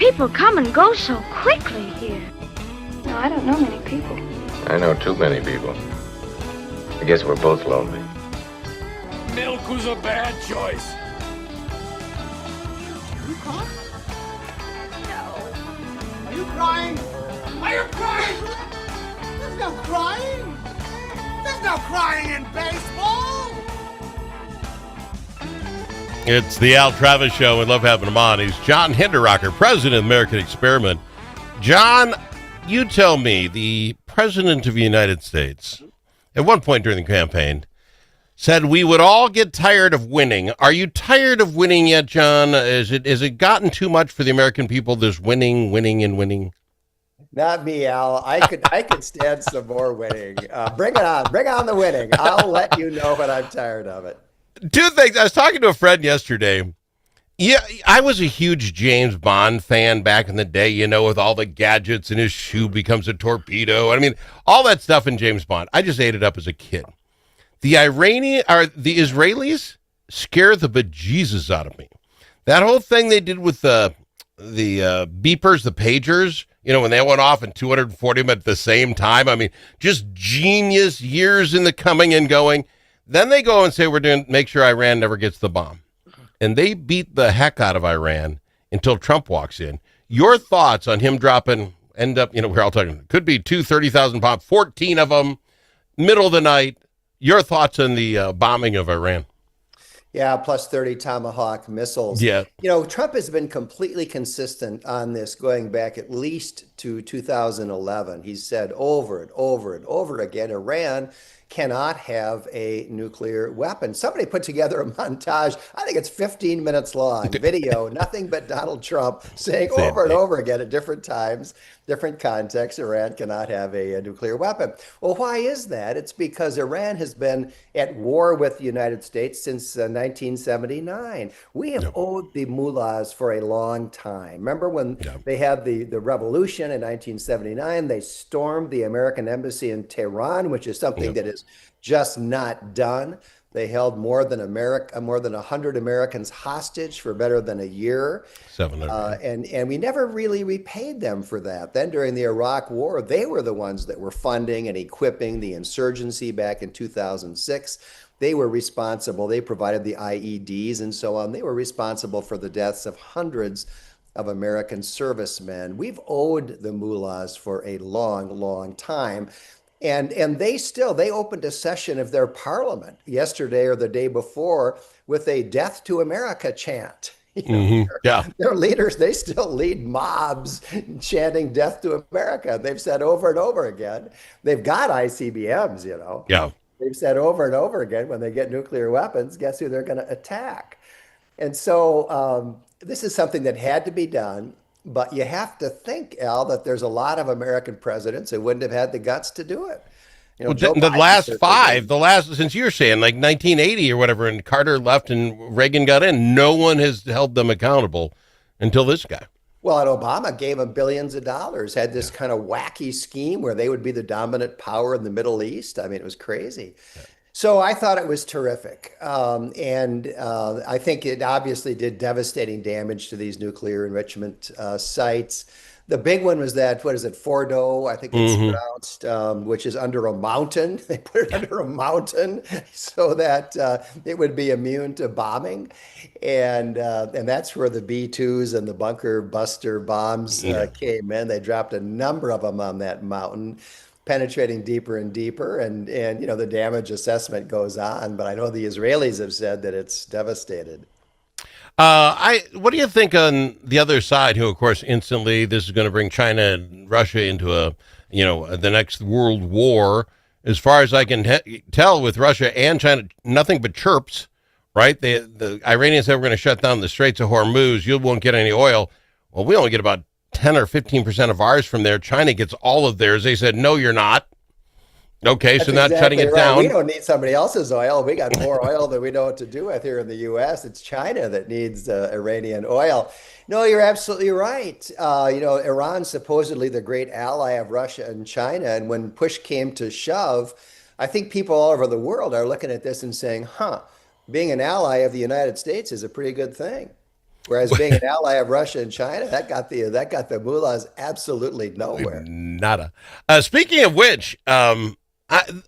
People come and go so quickly here. No, I don't know many people. I know too many people. I guess we're both lonely. Milk was a bad choice. You crying? No. Are you crying? Are you crying? There's no crying. There's no crying in baseball. It's the Al Travis Show. We love having him on. He's John Hinderaker, president of the American Experiment. John, you tell me, the president of the United States, at one point during the campaign, said we would all get tired of winning. Are you tired of winning yet, John? Has it gotten too much for the American people, this winning, and winning? Not me, Al. I could stand some more winning. Bring it on. Bring on the winning. I'll let you know when I'm tired of it. Two things. I was talking to a friend yesterday. Yeah, I was a huge James Bond fan back in the day, you know, with all the gadgets and his shoe becomes a torpedo. I mean, all that stuff in James Bond. I just ate it up as a kid. The Israelis scare the bejesus out of me. That whole thing they did with the beepers, the pagers, you know, when they went off and 240 them at the same time. I mean, just genius, years in the coming and going. Then they go and say, we're doing, make sure Iran never gets the bomb. And they beat the heck out of Iran until Trump walks in. Your thoughts on him dropping, end up, you know, we're all talking, could be 30,000 bombs, 14 of them, middle of the night. Your thoughts on the bombing of Iran? Yeah, plus 30 Tomahawk missiles. Yeah. You know, Trump has been completely consistent on this going back at least to 2011. He's said over and over and over again, Iran cannot have a nuclear weapon. Somebody put together a montage, I think it's 15 minutes long, video, nothing but Donald Trump saying over and over again at different times, different contexts, Iran cannot have a nuclear weapon. Well, why is that? It's because Iran has been at war with the United States since 1979. We have owed the mullahs for a long time. Remember when they had the revolution in 1979, they stormed the American embassy in Tehran, which is something that is just not done. They held more than 100 Americans hostage for better than a year. 700. And we never really repaid them for that. Then during the Iraq War, they were the ones that were funding and equipping the insurgency back in 2006. They were responsible. They provided the IEDs and so on. They were responsible for the deaths of hundreds of American servicemen. We've owed the mullahs for a long, long time. And they opened a session of their parliament yesterday or the day before with a "Death to America" chant. Their leaders, they still lead mobs chanting "Death to America." They've said over and over again. They've got ICBMs, you know. Yeah. They've said over and over again, when they get nuclear weapons, guess who they're going to attack? And so this is something that had to be done. But you have to think, Al, that there's a lot of American presidents who wouldn't have had the guts to do it. You know, well, the last since you're saying like 1980 or whatever, and Carter left and Reagan got in, no one has held them accountable until this guy. Well, and Obama gave them billions of dollars, had this kind of wacky scheme where they would be the dominant power in the Middle East. I mean, it was crazy. Yeah. So I thought it was terrific. I think it obviously did devastating damage to these nuclear enrichment sites. The big one was that, what is it, Fordo, I think it's pronounced, which is under a mountain. They put it under a mountain so that it would be immune to bombing. And that's where the B-2s and the bunker buster bombs came in. They dropped a number of them on that mountain, penetrating deeper and deeper, and you know, the damage assessment goes on, but I know the Israelis have said that it's devastated. What do you think on the other side, who of course instantly this is going to bring China and Russia into the next world war? As far as I can tell, with Russia and China, nothing but chirps, right? The Iranians said we're going to shut down the Straits of Hormuz. You won't get any oil. Well, we only get about 10 or 15% of ours from there. China gets all of theirs. They said, no, you're not. Okay, That's so not exactly shutting it right. down. We don't need somebody else's oil. We got more oil than we know what to do with here in the U.S. It's China that needs Iranian oil. No, you're absolutely right. Iran's supposedly the great ally of Russia and China. And when push came to shove, I think people all over the world are looking at this and saying, being an ally of the United States is a pretty good thing. Whereas being an ally of Russia and China, that got the mullahs absolutely nowhere. Nada. Speaking of which, I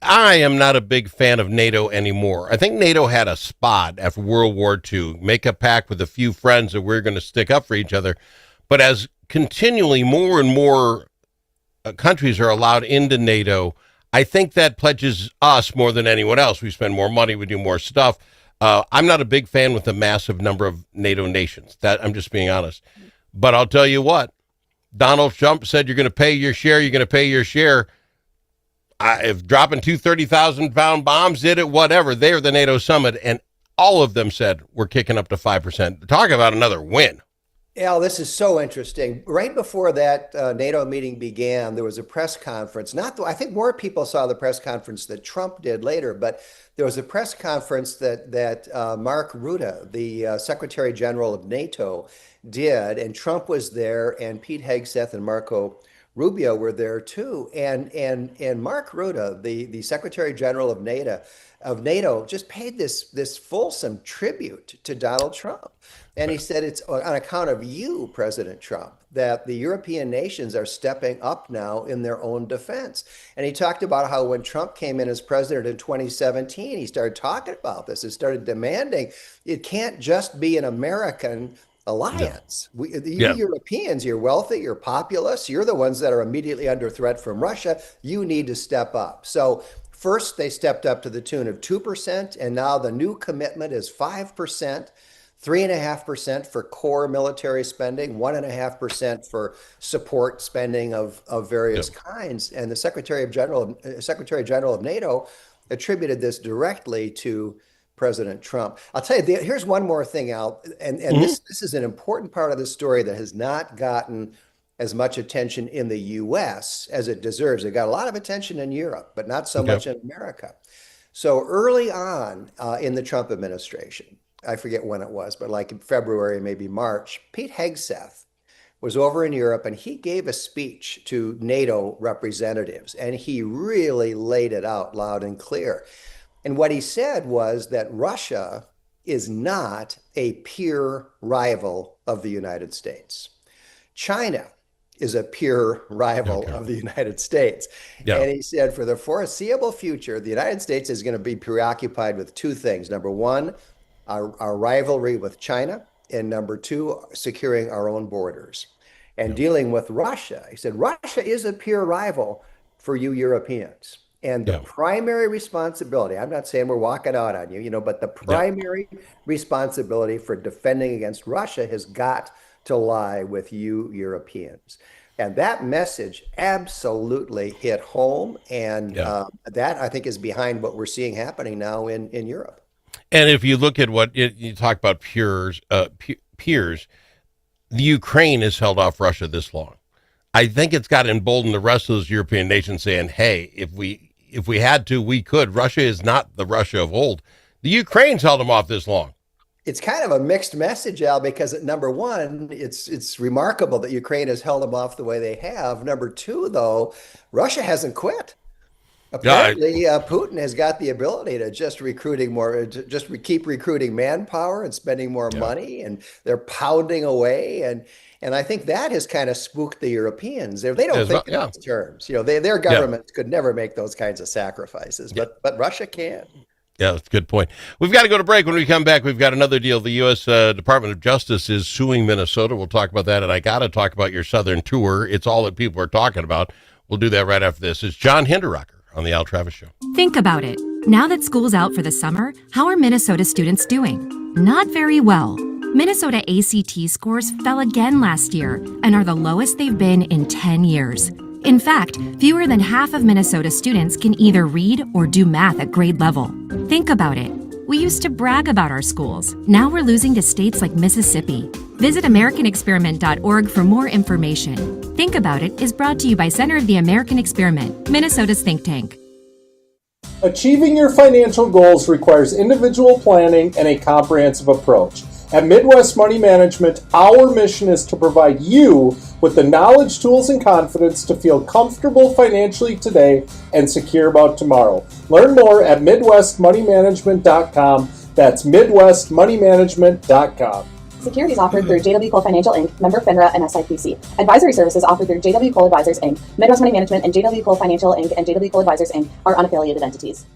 am not a big fan of NATO anymore. I think NATO had a spot after World War II, make a pact with a few friends that we're going to stick up for each other. But as continually more and more countries are allowed into NATO, I think that pledges us more than anyone else. We spend more money, we do more stuff. I'm not a big fan with the massive number of NATO nations. That I'm just being honest. But I'll tell you what, Donald Trump said you're going to pay your share. You're going to pay your share. If dropping 30,000-pound bombs did it, whatever. They're the NATO summit, and all of them said we're kicking up to 5%. Talk about another win. Al, this is so interesting. Right before that NATO meeting began, there was a press conference. I think more people saw the press conference that Trump did later, but there was a press conference that Mark Rutte, the Secretary General of NATO, did, and Trump was there, and Pete Hegseth and Marco Rubio were there too. And Mark Rutte, the Secretary General of NATO, just paid this fulsome tribute to Donald Trump. And he said it's on account of you, President Trump, that the European nations are stepping up now in their own defense. And he talked about how when Trump came in as president in 2017, he started talking about this and started demanding it can't just be an American alliance. You Europeans, you're wealthy, you're populous, you're the ones that are immediately under threat from Russia. You need to step up. So first, they stepped up to the tune of 2%, and now the new commitment is 5%. 3.5% for core military spending, 1.5% for support spending of various kinds. And the Secretary General of NATO attributed this directly to President Trump. I'll tell you, here's one more thing, Al, and this is an important part of the story that has not gotten as much attention in the U.S. as it deserves. It got a lot of attention in Europe, but not so much in America. So early on in the Trump administration, I forget when it was, but like in February, maybe March, Pete Hegseth was over in Europe and he gave a speech to NATO representatives and he really laid it out loud and clear. And what he said was that Russia is not a peer rival of the United States. China is a peer rival of the United States. And he said for the foreseeable future, the United States is going to be preoccupied with two things. Number one, our rivalry with China, and number two, securing our own borders and dealing with Russia. He said, Russia is a peer rival for you Europeans. And the primary responsibility, I'm not saying we're walking out on you, but the primary responsibility for defending against Russia has got to lie with you Europeans. And that message absolutely hit home. And that, I think, is behind what we're seeing happening now in Europe. And if you look at what you talk about peers, the Ukraine has held off Russia this long. I think it's got to embolden the rest of those European nations saying, hey, if we had to, we could. Russia is not the Russia of old. The Ukraine's held them off this long. It's kind of a mixed message, Al, because number one, it's remarkable that Ukraine has held them off the way they have. Number two, though, Russia hasn't quit. Apparently, Putin has got the ability to keep recruiting manpower and spending more money, and they're pounding away. And I think that has kind of spooked the Europeans. They don't think in those terms. Their governments could never make those kinds of sacrifices, but Russia can. Yeah, that's a good point. We've got to go to break. When we come back, we've got another deal. The U.S. Department of Justice is suing Minnesota. We'll talk about that, and I got to talk about your Southern tour. It's all that people are talking about. We'll do that right after this. It's John Hinderaker on the Al Travis Show. Think about it. Now that school's out for the summer, how are Minnesota students doing? Not very well. Minnesota ACT scores fell again last year and are the lowest they've been in 10 years. In fact, fewer than half of Minnesota students can either read or do math at grade level. Think about it. We used to brag about our schools. Now we're losing to states like Mississippi. Visit AmericanExperiment.org for more information. Think About It is brought to you by Center of the American Experiment, Minnesota's think tank. Achieving your financial goals requires individual planning and a comprehensive approach. At Midwest Money Management, our mission is to provide you with the knowledge, tools, and confidence to feel comfortable financially today and secure about tomorrow. Learn more at MidwestMoneyManagement.com. That's MidwestMoneyManagement.com. Securities offered through JW Cole Financial Inc., member FINRA and SIPC. Advisory services offered through JW Cole Advisors Inc. Midwest Money Management and JW Cole Financial Inc. and JW Cole Advisors Inc. are unaffiliated entities.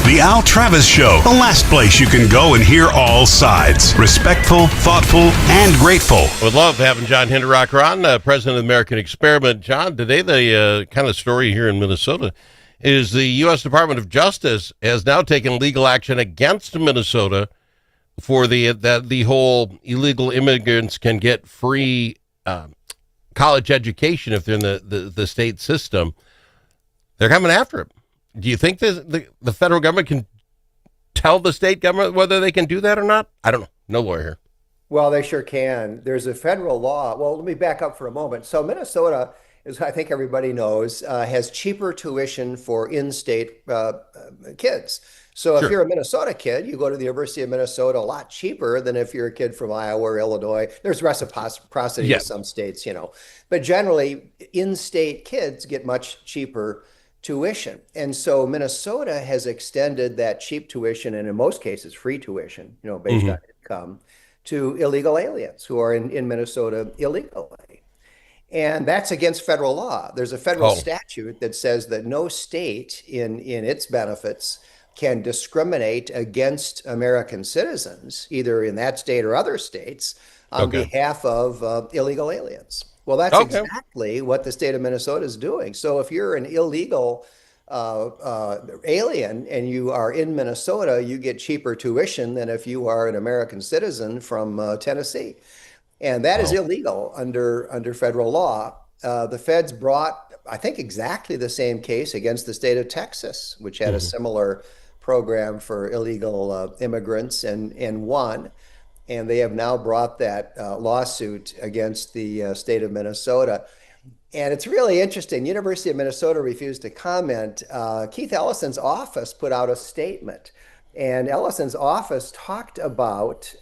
The Al Travis Show, the last place you can go and hear all sides. Respectful, thoughtful, and grateful. Would love having John Hinderaker on, president of the American Experiment. John, today the kind of story here in Minnesota is the U.S. Department of Justice has now taken legal action against Minnesota for the whole illegal immigrants can get free college education if they're in the state system. They're coming after it. Do you think the federal government can tell the state government whether they can do that or not? I don't know. No lawyer here. Well, they sure can. There's a federal law. Well, let me back up for a moment. So Minnesota, as I think everybody knows, has cheaper tuition for in-state kids. So if you're a Minnesota kid, you go to the University of Minnesota a lot cheaper than if you're a kid from Iowa or Illinois. There's reciprocity in some states, but generally in-state kids get much cheaper tuition. And so Minnesota has extended that cheap tuition, and in most cases free tuition, based on income, to illegal aliens who are in Minnesota illegally. And that's against federal law. There's a federal statute that says that no state in its benefits can discriminate against American citizens, either in that state or other states, on behalf of illegal aliens. Well, that's exactly what the state of Minnesota is doing. So if you're an illegal alien and you are in Minnesota, you get cheaper tuition than if you are an American citizen from Tennessee. And that is illegal under federal law. The feds brought, I think, exactly the same case against the state of Texas, which had a similar program for illegal immigrants and won. And they have now brought that lawsuit against the state of Minnesota. And it's really interesting. University of Minnesota refused to comment. Keith Ellison's office put out a statement. And Ellison's office talked about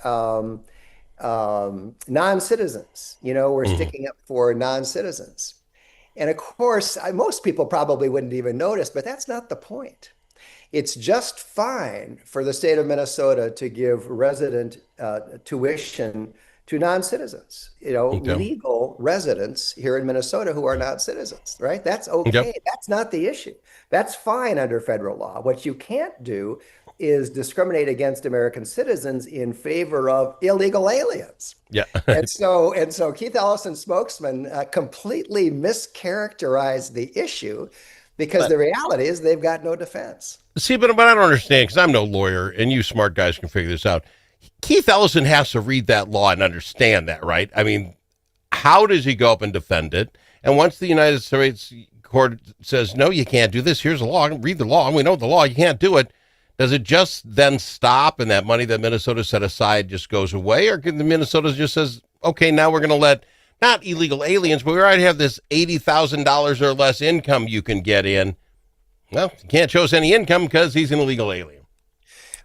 non-citizens. We're sticking up for non-citizens. And of course, most people probably wouldn't even notice, but that's not the point. It's just fine for the state of Minnesota to give resident tuition to non-citizens, legal residents here in Minnesota who are not citizens, right? That's okay. That's not the issue. That's fine under federal law. What you can't do is discriminate against American citizens in favor of illegal aliens. Yeah. and so Keith Ellison's spokesman completely mischaracterized the issue, because the reality is they've got no defense. See, but I don't understand, because I'm no lawyer, and you smart guys can figure this out. Keith Ellison has to read that law and understand that, right? I mean, how does he go up and defend it? And once the United States court says, no, you can't do this, here's the law, read the law, and we know the law, you can't do it, does it just then stop and that money that Minnesota set aside just goes away? Or can the Minnesota just says, okay, now we're going to let, not illegal aliens, but we already have this $80,000 or less income you can get in. Well, you can't show us any income because he's an illegal alien.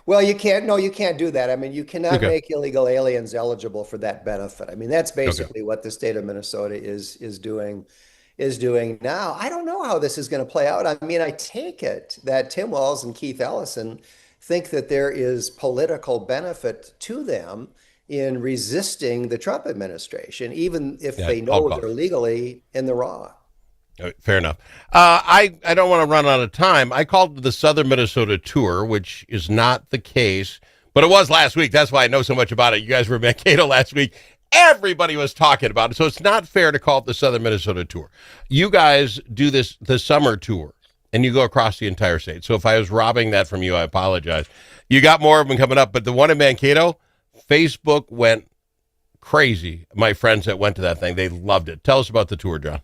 Well, you can't. No, you can't do that. I mean, you cannot make illegal aliens eligible for that benefit. I mean, that's basically what the state of Minnesota is doing now. I don't know how this is going to play out. I mean, I take it that Tim Walz and Keith Ellison think that there is political benefit to them in resisting the Trump administration, even if they know they're legally in the wrong. Fair enough. I don't want to run out of time. I called the Southern Minnesota Tour, which is not the case, but it was last week. That's why I know so much about it. You guys were in Mankato last week. Everybody was talking about it, so it's not fair to call it the Southern Minnesota Tour. You guys do the summer tour, and you go across the entire state. So if I was robbing that from you, I apologize. You got more of them coming up, but the one in Mankato, Facebook went crazy. My friends that went to that thing, they loved it. Tell us about the tour, John.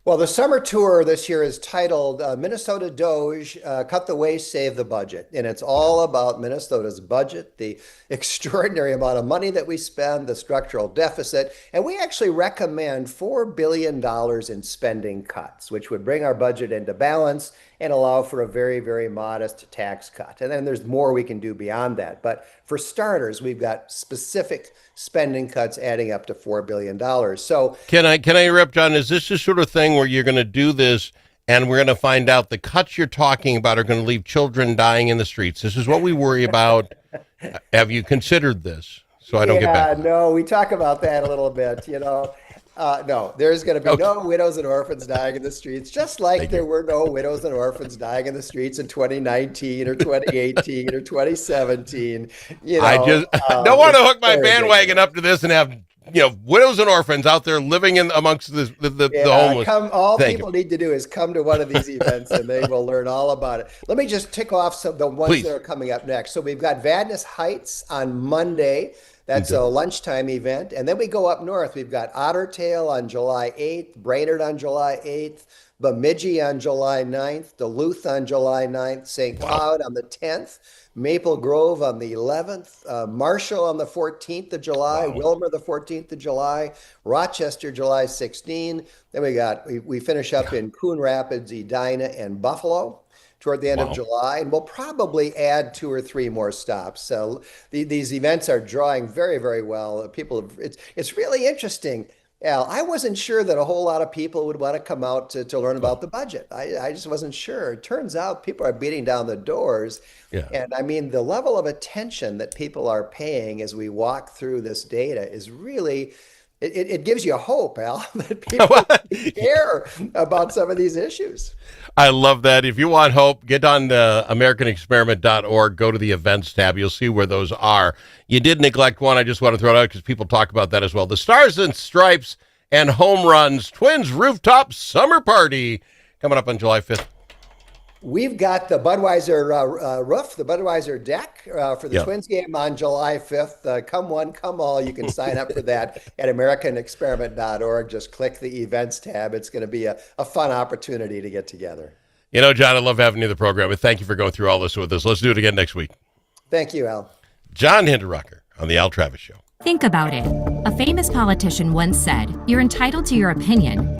Well, the summer tour this year is titled Minnesota Doge, Cut the Waste, Save the Budget. And it's all about Minnesota's budget, the extraordinary amount of money that we spend, the structural deficit. And we actually recommend $4 billion in spending cuts, which would bring our budget into balance and allow for a very, very modest tax cut. And then there's more we can do beyond that. But for starters, we've got specific spending cuts adding up to $4 billion. So can I interrupt, John? Is this the sort of thing where you're going to do this and we're going to find out the cuts you're talking about are going to leave children dying in the streets? This is what we worry about. Have you considered this? So I don't get back. No, we talk about that a little bit, no, there's going to be no widows and orphans dying in the streets, just like there were no widows and orphans dying in the streets in 2019 or 2018 or 2017. I just don't want to hook my bandwagon up to this and have widows and orphans out there living in amongst the homeless. People need to do is come to one of these events and they will learn all about it. Let me just tick off some of the ones that are coming up next. So we've got Vadnais Heights on Monday. That's a lunchtime event. And then we go up north. We've got Otter Tail on July 8th, Brainerd on July 8th, Bemidji on July 9th, Duluth on July 9th, St. Cloud on the 10th, Maple Grove on the 11th, Marshall on the 14th of July, Wilmer the 14th of July, Rochester July 16. Then we finish up in Coon Rapids, Edina, and Buffalo toward the end of July, and we'll probably add 2 or 3 more stops. So these events are drawing very, very well. It's really interesting. Al, I wasn't sure that a whole lot of people would want to come out to learn about the budget. I just wasn't sure. It turns out people are beating down the doors. Yeah. And I mean, the level of attention that people are paying as we walk through this data is really, it gives you hope, Al, that people care about some of these issues. I love that. If you want hope, get on AmericanExperiment.org, go to the events tab. You'll see where those are. You did neglect one. I just want to throw it out because people talk about that as well. The Stars and Stripes and Home Runs Twins Rooftop Summer Party coming up on July 5th. We've got the Budweiser roof, the Budweiser deck for the Twins game on July 5th. Come one, come all. You can sign up for that at AmericanExperiment.org. Just click the events tab. It's going to be a fun opportunity to get together. John, I love having you in the program, and thank you for going through all this with us. Let's do it again next week. Thank you, Al. John Hinderaker on The Al Travis Show. Think about it. A famous politician once said, "You're entitled to your opinion,